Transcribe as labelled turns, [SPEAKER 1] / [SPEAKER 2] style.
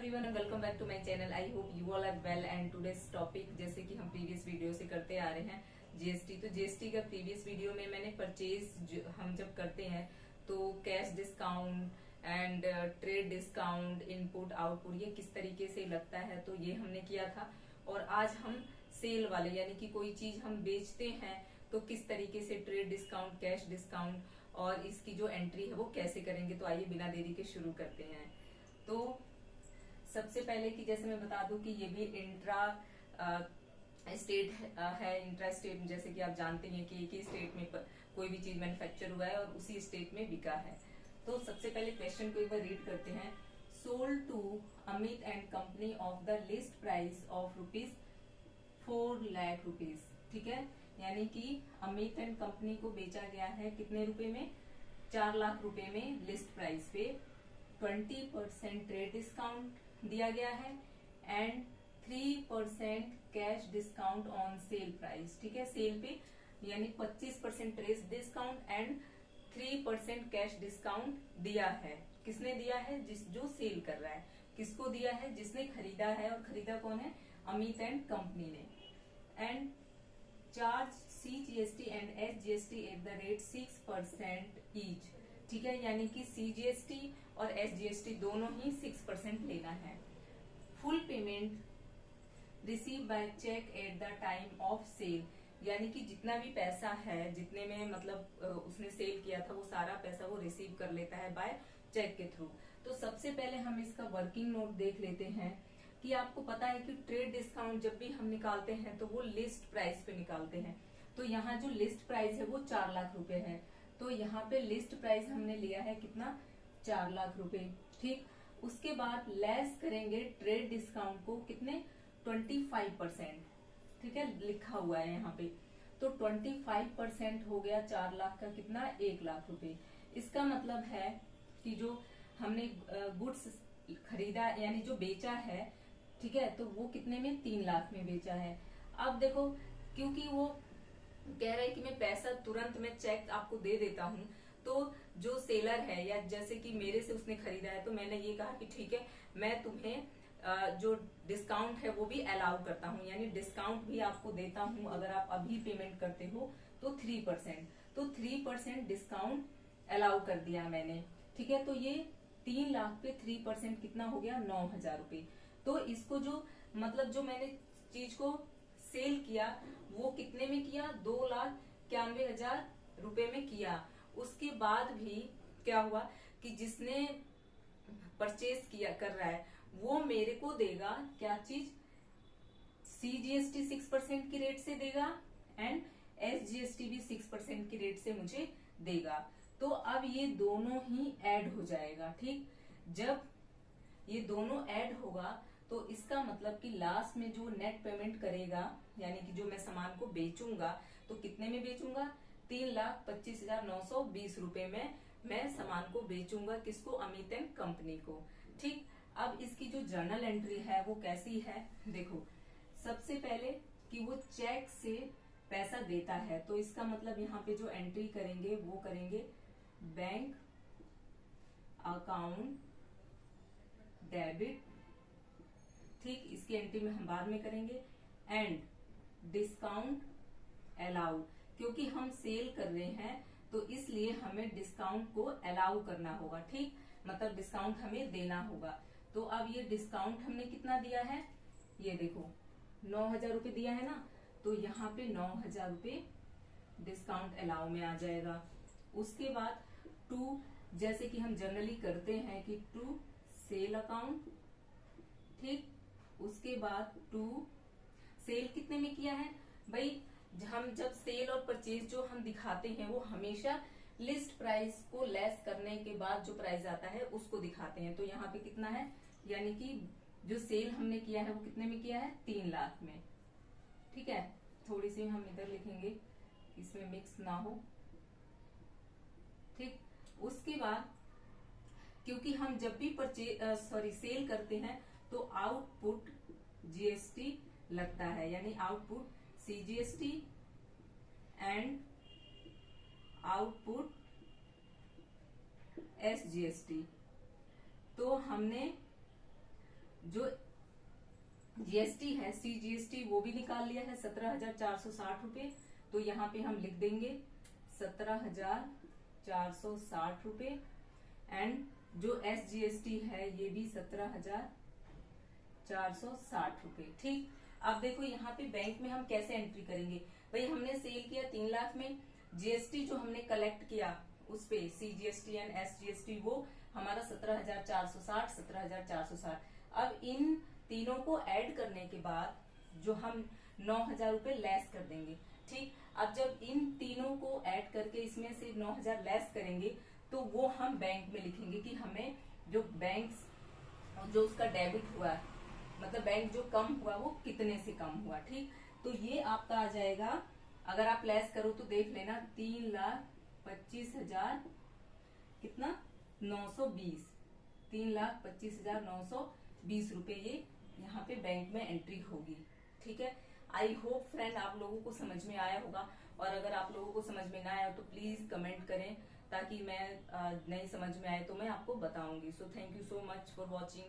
[SPEAKER 1] Everyone and welcome back to my channel. I hope you all are well and today's topic जैसे कि हम previous video से करते आ रहे हैं जीएसटी। तो जीएसटी का प्रीवियस वीडियो में मैंने परचेज हम जब करते हैं तो cash discount and trade discount, input output, ये किस तरीके से लगता है तो ये हमने किया था। और आज हम सेल वाले यानी कि कोई चीज हम बेचते हैं तो किस तरीके से ट्रेड डिस्काउंट, कैश डिस्काउंट और इसकी जो एंट्री है वो कैसे करेंगे। तो आइए बिना देरी के शुरू करते हैं। तो सबसे पहले कि जैसे मैं बता दूं कि ये भी इंट्रा स्टेट है। इंट्रा स्टेट जैसे कि आप जानते हैं कि एक ही स्टेट में कोई भी चीज मैन्युफैक्चर हुआ है और उसी स्टेट में बिका है। तो सबसे पहले क्वेश्चन को एक बार रीड करते हैं। Sold to Amit and company of the list price of ₹4 lakh. ठीक है, यानी कि अमित एंड कंपनी को बेचा गया है कितने रुपए में? 4 लाख रुपए में लिस्ट प्राइस पे 20% ट्रेड डिस्काउंट दिया गया है and 3% cash discount on sale price. ठीक है, सेल पे यानी 25% trade discount and 3% cash discount दिया है। किसने दिया है? जो सेल कर रहा है। किसको दिया है? जिसने खरीदा है। और खरीदा कौन है? अमित एंड कंपनी ने। And charge CGST and SGST at the rate 6% each. ठीक है, यानी कि CGST और SGST दोनों ही 6% लेना है। Full payment receive by cheque at the time of sale, यानी कि जितना भी पैसा है, जितने में मतलब उसने सेल किया था वो सारा पैसा वो रिसीव कर लेता है बाय चेक के थ्रू। तो सबसे पहले हम इसका वर्किंग नोट देख लेते हैं कि आपको पता है कि ट्रेड डिस्काउंट जब भी हम निकालते हैं तो वो लिस्ट प्राइस पे निकालते हैं। तो यहाँ जो लिस्ट प्राइस है वो 4 लाख रुपए है। तो यहाँ पे लिस्ट प्राइस हमने लिया है कितना? 4 लाख रुपए। ठीक, उसके बाद लेस करेंगे ट्रेड डिस्काउंट को कितने? 25%। ठीक है, लिखा हुआ है यहाँ पे। तो 25% हो गया 4 लाख का कितना? 1 लाख रुपए। इसका मतलब है कि जो हमने गुड्स खरीदा यानी जो बेचा है, ठीक है, तो वो कितने में? 3 लाख में बेचा है। अब देखो, क्योंकि वो कह रहा है कि मैं पैसा तुरंत मैं चेक आपको दे देता हूँ, तो जो सेलर है या जैसे कि मेरे से उसने खरीदा है तो मैंने ये कहा कि ठीक है, मैं तुम्हें जो डिस्काउंट है वो भी अलाउ करता हूँ, यानी डिस्काउंट भी आपको देता हूँ अगर आप अभी पेमेंट करते हो तो 3%। तो 3% डिस्काउंट अलाउ कर दिया मैंने। ठीक है, तो ये 3 लाख पे 3% कितना हो गया? 9,000 रुपए। तो इसको जो मतलब जो मैंने चीज को सेल किया वो कितने में किया? 2,91,000 रुपए में किया। उसके बाद भी क्या हुआ कि जिसने परचेज किया कर रहा है वो मेरे को देगा क्या चीज? CGST 6% की रेट से देगा एंड SGST भी 6% की रेट से मुझे देगा। तो अब ये दोनों ही ऐड हो जाएगा। ठीक, जब ये दोनों ऐड होगा तो इसका मतलब कि लास्ट में जो नेट पेमेंट करेगा यानी कि जो मैं सामान को बेचूंगा तो कितने में बेचूंगा? 3,25,920 रुपए में मैं सामान को बेचूंगा। किसको? अमित एंड कंपनी को। ठीक, अब इसकी जो जर्नल एंट्री है वो कैसी है? देखो, सबसे पहले कि वो चेक से पैसा देता है तो इसका मतलब यहाँ पे जो एंट्री करेंगे वो करेंगे बैंक अकाउंट डेबिट। ठीक, इसकी एंट्री में हम बाद में करेंगे। एंड डिस्काउंट अलाउ, क्योंकि हम सेल कर रहे हैं तो इसलिए हमें डिस्काउंट को अलाउ करना होगा। ठीक, मतलब डिस्काउंट हमें देना होगा। तो अब ये डिस्काउंट हमने कितना दिया है? ये देखो 9,000 रुपए दिया है ना, तो यहाँ पे 9,000 रुपए डिस्काउंट अलाउ में आ जाएगा। उसके बाद टू, जैसे कि हम जनरली करते हैं कि टू सेल अकाउंट। ठीक, उसके बाद टू सेल कितने में किया है भाई? हम जब सेल और परचेज जो हम दिखाते हैं वो हमेशा लिस्ट प्राइस को लेस करने के बाद जो प्राइस आता है उसको दिखाते हैं। तो यहाँ पे कितना है? यानी कि जो सेल हमने किया है वो कितने में किया है? 3 लाख में। ठीक है, थोड़ी सी हम इधर लिखेंगे इसमें मिक्स ना हो। ठीक, उसके बाद क्योंकि हम जब भी सेल करते हैं तो आउटपुट GST लगता है, यानी output CGST and output SGST। तो हमने जो जीएसटी है CGST वो भी निकाल लिया है 17,460 रुपए। तो यहाँ पे हम लिख देंगे 17,460 रुपए। एंड जो SGST है ये भी 17,460 रुपए। ठीक, अब देखो यहाँ पे बैंक में हम कैसे एंट्री करेंगे। भाई हमने सेल किया 3 लाख में, जीएसटी जो हमने कलेक्ट किया उस पे CGST एंड SGST वो हमारा 17,460, 17,460। अब इन तीनों को ऐड करने के बाद जो हम 9,000 रुपए लेस कर देंगे। ठीक, अब जब इन तीनों को ऐड करके इसमें से 9,000 लेस करेंगे तो वो हम बैंक में लिखेंगे कि हमें जो बैंक जो उसका डेबिट हुआ, मतलब बैंक जो कम हुआ वो कितने से कम हुआ। ठीक, तो ये आपका आ जाएगा, अगर आप लेस करो तो देख लेना 3,25,000 कितना 920, 3,25,920 रुपए ये यहाँ पे बैंक में एंट्री होगी। ठीक है, आई होप फ्रेंड आप लोगों को समझ में आया होगा, और अगर आप लोगों को समझ में ना आया तो प्लीज कमेंट करें ताकि मैं नहीं समझ में आए तो मैं आपको बताऊंगी। So thank you so much for watching.